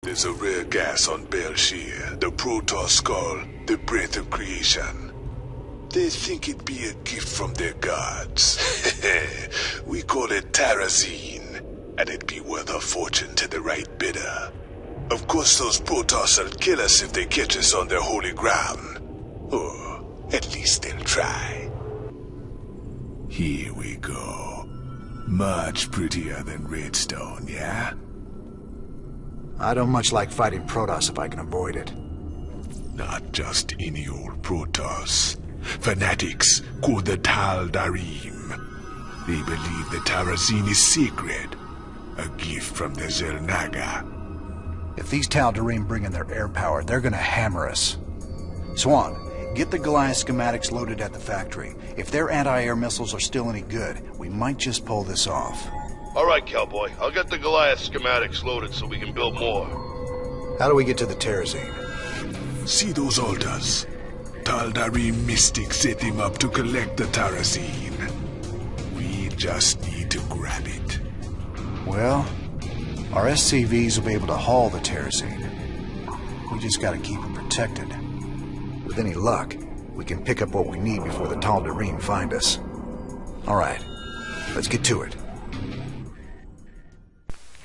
There's a rare gas on Bel'shir, the Protoss call the Breath of Creation. They think it'd be a gift from their gods. We call it Terrazine, and it'd be worth a fortune to the right bidder. Of course those Protoss will kill us if they catch us on their holy ground. Or at least they'll try. Here we go. Much prettier than Redstone, yeah? I don't much like fighting Protoss if I can avoid it. Not just any old Protoss. Fanatics called the Tal'Darim. They believe the Terrazine is sacred. A gift from the Xel'Naga. If these Tal'Darim bring in their air power, they're gonna hammer us. Swan, get the Goliath schematics loaded at the factory. If their anti-air missiles are still any good, we might just pull this off. Alright, cowboy. I'll get the Goliath schematics loaded so we can build more. How do we get to the Terrazine? See those altars? Tal'Darim mystics set them up to collect the Terrazine. We just need to grab it. Well, our SCVs will be able to haul the Terrazine. We just gotta keep it protected. With any luck, we can pick up what we need before the Tal'Darim find us. Alright, let's get to it.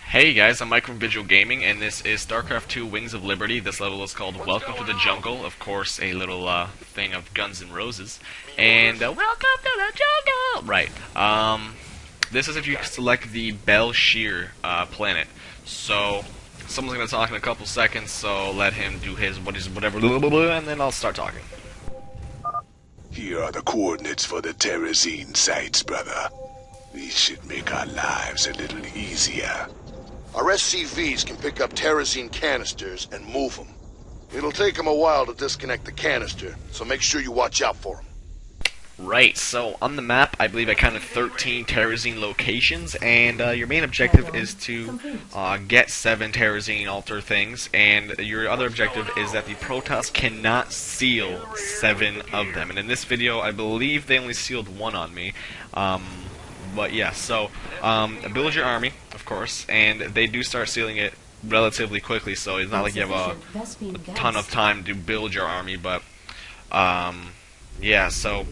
Hey guys, I'm Mike from Visual Gaming, and this is StarCraft 2 Wings of Liberty. This level is called Welcome to the Jungle. Of course, a little thing of Guns N' Roses. And, Welcome to the Jungle! Right. This is if you select the Bel'shir planet. So, someone's going to talk in a couple seconds, so let him do his whatever, and then I'll start talking. Here are the coordinates for the Terrazine sites, brother. These should make our lives a little easier. Our SCVs can pick up Terrazine canisters and move them. It'll take them a while to disconnect the canister, so make sure you watch out for them. Right, so on the map, I believe I counted 13 Terrazine locations, and your main objective is to get 7 Terrazine altar things, and your other objective is that the Protoss cannot seal 7 of them. And in this video, I believe they only sealed 1 on me. But yeah, so build your army, of course, and they do start sealing it relatively quickly, so it's not like you have a ton of time to build your army, but yeah, so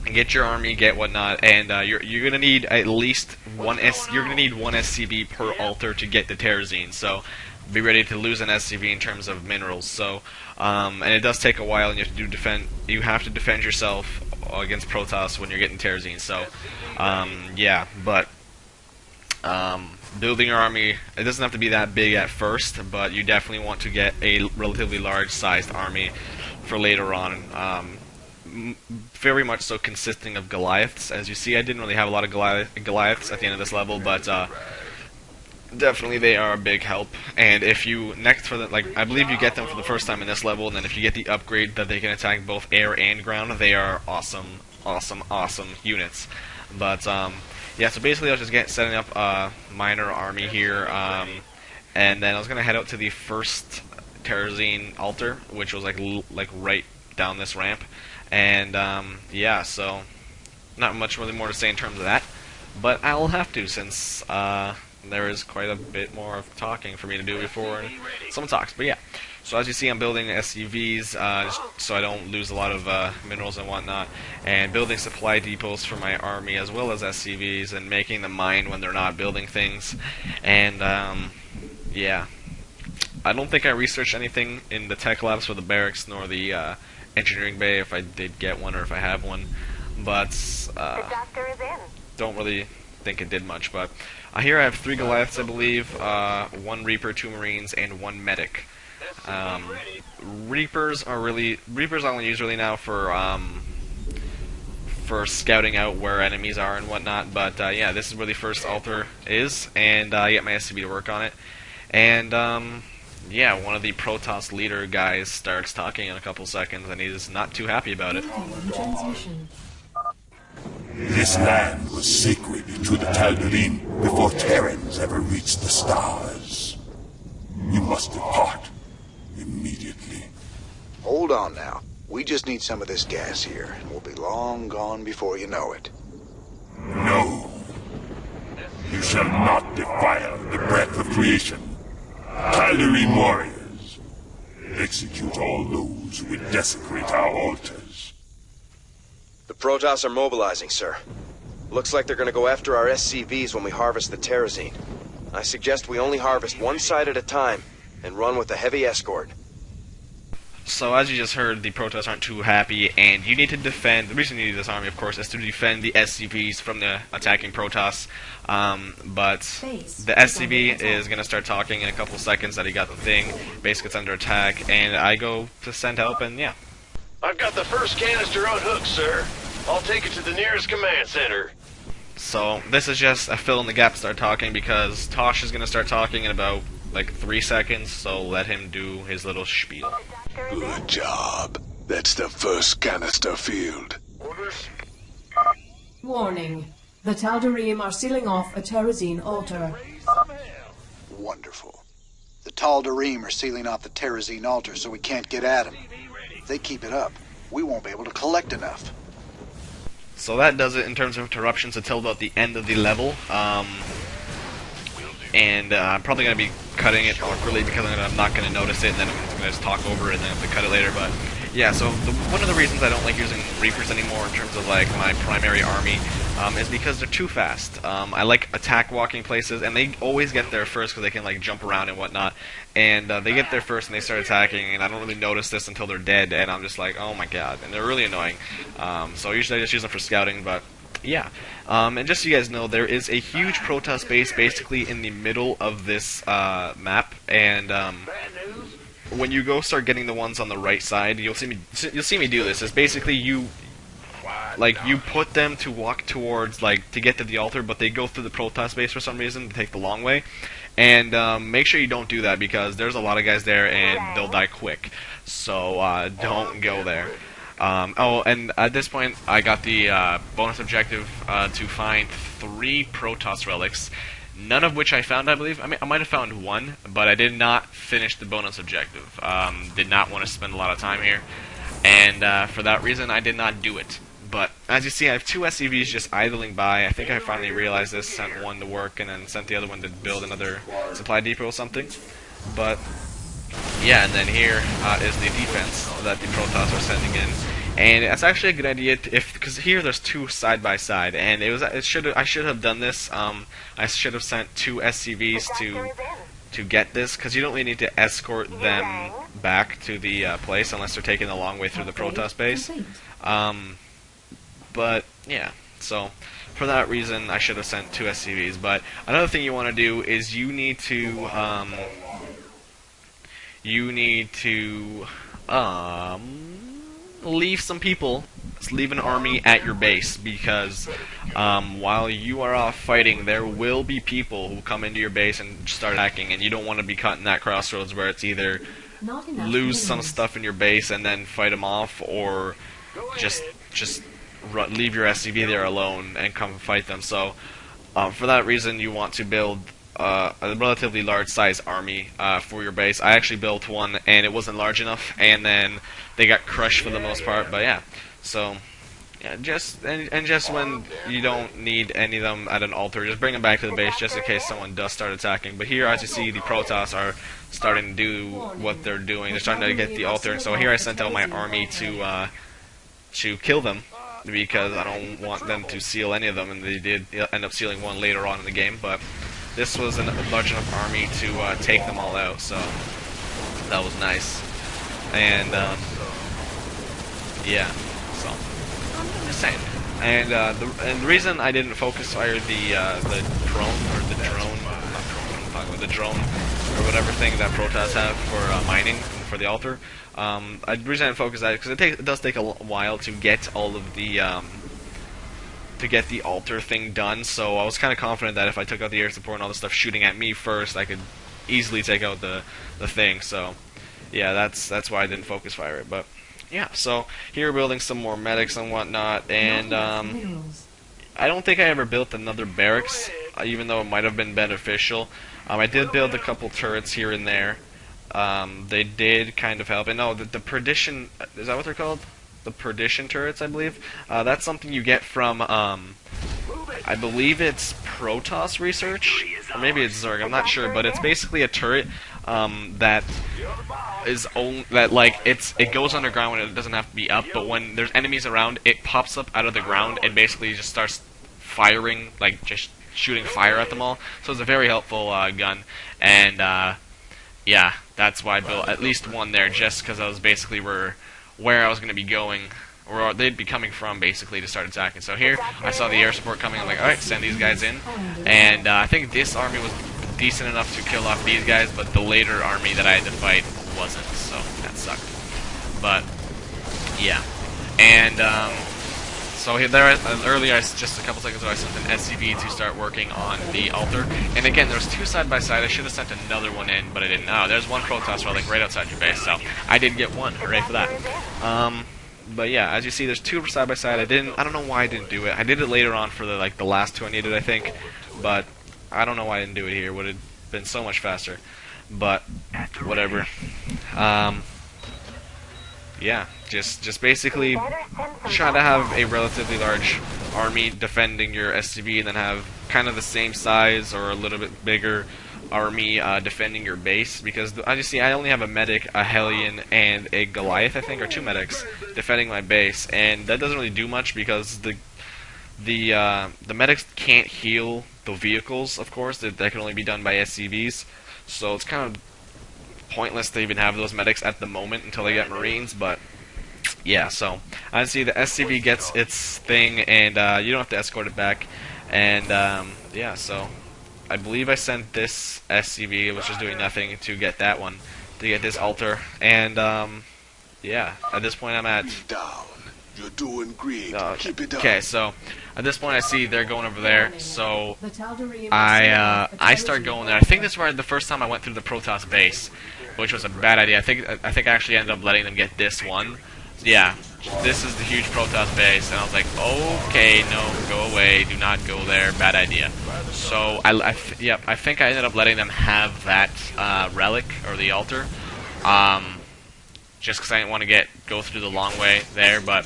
get your army, get whatnot, and you're gonna need at least one SCV per altar to get the Terrazine, so be ready to lose an SCV in terms of minerals. So and it does take a while, and you have to defend yourself against Protoss when you're getting Terrazine. So yeah, but building your army, it doesn't have to be that big at first, but you definitely want to get a relatively large-sized army for later on. Very much so consisting of Goliaths. As you see, I didn't really have a lot of Goliaths at the end of this level, but definitely they are a big help. And if you I believe you get them for the first time in this level, and then if you get the upgrade that they can attack both air and ground, they are awesome units. But yeah, so basically I was just setting up a minor army here, and then I was gonna head out to the first Terrazine altar, which was like right down this ramp. And yeah, so not much really more to say in terms of that, but I'll have to, since there is quite a bit more of talking for me to do before someone talks. But yeah, so as you see, I'm building SCVs so I don't lose a lot of minerals and whatnot, and building supply depots for my army as well as SCVs, and making them mine when they're not building things. And yeah, I don't think I researched anything in the tech labs for the barracks nor the engineering bay, if I did get one or if I have one, but the doctor is in. Don't really think it did much. But here I have 3 Goliaths, I believe, 1 Reaper, 2 Marines, and 1 Medic. Reapers I only use really now for scouting out where enemies are and whatnot. But yeah, this is where the first altar is, and I get my SCV to work on it. And yeah, one of the Protoss leader guys starts talking in a couple seconds, and he's not too happy about it. This land was sacred to the Tal'Darim before Terrans ever reached the stars. You must depart immediately. Hold on now. We just need some of this gas here, and we'll be long gone before you know it. No. You shall not defile the breath of creation. Tal'Darim warriors. Execute all those who would desecrate our altars. The Protoss are mobilizing, sir. Looks like they're gonna go after our SCVs when we harvest the Terrazine. I suggest we only harvest one side at a time, and run with a heavy escort. So as you just heard, the Protoss aren't too happy, and you need to defend. The reason you need this army, of course, is to defend the SCVs from the attacking Protoss. But the SCV is going to start talking in a couple seconds that he got the thing. Base gets under attack, and I go to send help, and yeah. I've got the first canister unhooked, sir. I'll take it to the nearest command center. So this is just a fill in the gap to start talking, because Tosh is going to start talking in about like 3 seconds, so let him do his little spiel. Good job. That's the first canister field. Orders? Warning. The Tal'Darim are sealing off a Terrazine altar. Wonderful. The Tal'Darim are sealing off the Terrazine altar so we can't get at them. If they keep it up, we won't be able to collect enough. So that does it in terms of interruptions until about the end of the level. And I'm probably going to be cutting it awkwardly because I'm not going to notice it, and then I'm going to just talk over it and then have to cut it later. But yeah, so one of the reasons I don't like using Reapers anymore in terms of like my primary army is because they're too fast. I like attack walking places, and they always get there first because they can like jump around and whatnot. And they get there first and they start attacking, and I don't really notice this until they're dead, and I'm just like, oh my god, and they're really annoying. So usually I just use them for scouting, but yeah. And just so you guys know, there is a huge Protoss base basically in the middle of this map, and when you go start getting the ones on the right side, you'll see me do this. It's basically you put them to walk towards to get to the altar, but they go through the Protoss base for some reason to take the long way. And make sure you don't do that because there's a lot of guys there and they'll die quick. So don't go there. Oh, and at this point, I got the bonus objective to find 3 Protoss relics, none of which I found, I believe. I mean, I might have found 1, but I did not finish the bonus objective. Did not want to spend a lot of time here, and for that reason, I did not do it. But as you see, I have 2 SCVs just idling by. I think I finally realized this, sent one to work, and then sent the other one to build another supply depot or something. But yeah, and then here is the defense that the Protoss are sending in, and it's actually a good idea because here there's 2 side by side, and I should have done this. I should have sent 2 SCVs to get this, because you don't really need to escort them back to the place unless they're taking the long way through the Protoss base. But yeah, so for that reason, I should have sent 2 SCVs. But another thing you want to do is you need to leave some people, leave an army at your base, because while you are off fighting, there will be people who come into your base and start attacking, and you don't want to be caught in that crossroads where it's either lose some stuff in your base and then fight them off, or just leave your SCV there alone and come fight them. So for that reason, you want to build a relatively large size army for your base. I actually built one and it wasn't large enough, and then they got crushed for the most part. But yeah, so yeah, just when you don't need any of them at an altar, just bring them back to the base just in case someone does start attacking. But here, as you see, the Protoss are starting to do what they're doing. They're starting to get the altar, and so here I sent out my army to kill them, because I don't want them to seal any of them, and they did end up sealing one later on in the game. But this was a large enough army to take them all out, so that was nice. And yeah, so I'm just saying. And the reason I didn't focus fire the drone or whatever thing that Protoss have for mining for the altar. The reason I didn't focus that because it does take a while to get all of the altar thing done. So I was kind of confident that if I took out the air support and all the stuff shooting at me first, I could easily take out the thing. So yeah, that's why I didn't focus fire it. But yeah, so here we're building some more medics and whatnot, and I don't think I ever built another barracks, even though it might have been beneficial. I did build a couple turrets here and there. They did kind of help. And no, the perdition, is that what they're called? The perdition turrets, I believe. That's something you get from I believe it's Protoss research, or maybe it's Zerg. I'm not sure, but it's basically a turret that is like it goes underground when it doesn't have to be up. But when there's enemies around, it pops up out of the ground and basically just starts firing, like just shooting fire at them all. So it's a very helpful gun, and yeah, that's why I built at least one there, just because I was basically where I was going to be going, or they'd be coming from, basically, to start attacking. So here, I saw the air support coming, I'm like, alright, send these guys in. And I think this army was decent enough to kill off these guys, but the later army that I had to fight wasn't, so that sucked. But, yeah. And, so here, earlier, just a couple seconds ago, I sent an SCV to start working on the altar. And again, there's two side by side. I should have sent another one in, but I didn't. Oh, there's one Protoss relic right outside your base, so I did get one. Hooray for that. But yeah, as you see, there's two side by side. I don't know why I didn't do it. I did it later on for the last two I needed, I think. But I don't know why I didn't do it here. It would have been so much faster. But whatever. Yeah, just basically try to have a relatively large army defending your SCV, and then have kind of the same size or a little bit bigger army defending your base. Because as you see, I only have a medic, a Hellion, and a Goliath, I think, or two medics defending my base, and that doesn't really do much because the medics can't heal the vehicles. Of course, that can only be done by SCVs. So it's kind of pointless to even have those medics at the moment until they get Marines. But yeah, so I see the SCV gets its thing, and you don't have to escort it back. And yeah, so I believe I sent this SCV, which is doing nothing, to get that one, to get this altar. And yeah, at this point I'm at down. You're doing great. Keep it up. Okay, so at this point I see they're going over there, so I start going there. I think this is where the first time I went through the Protoss base, which was a bad idea. I think I actually ended up letting them get this one. Yeah, this is the huge Protoss base, and I was like, okay, no, go away, do not go there, bad idea. So I think I ended up letting them have that relic, or the altar, just because I didn't want to go through the long way there. But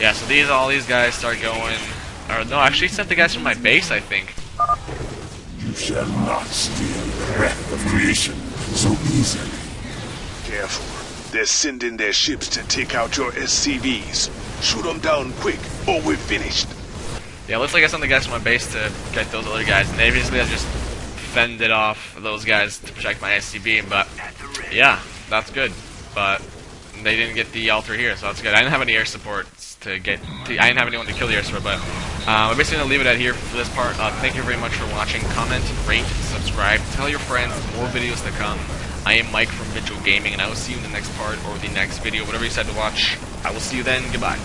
yeah, so all these guys start going, or no, actually sent the guys from my base, I think. You shall not steal the breath of creation so easily. Careful. They're sending their ships to take out your SCVs. Shoot them down quick, or we're finished. Yeah, looks like I sent the guys from my base to get those other guys, and they basically just fended off those guys to protect my SCV. But yeah, that's good. But they didn't get the altar here, so that's good. I didn't have any air support I didn't have anyone to kill the air support, but I'm basically going to leave it at here for this part. Thank you very much for watching. Comment, rate, subscribe, tell your friends, more videos to come. I am Mike from Vigil Gaming, and I will see you in the next part, or the next video, whatever you decide to watch. I will see you then. Goodbye.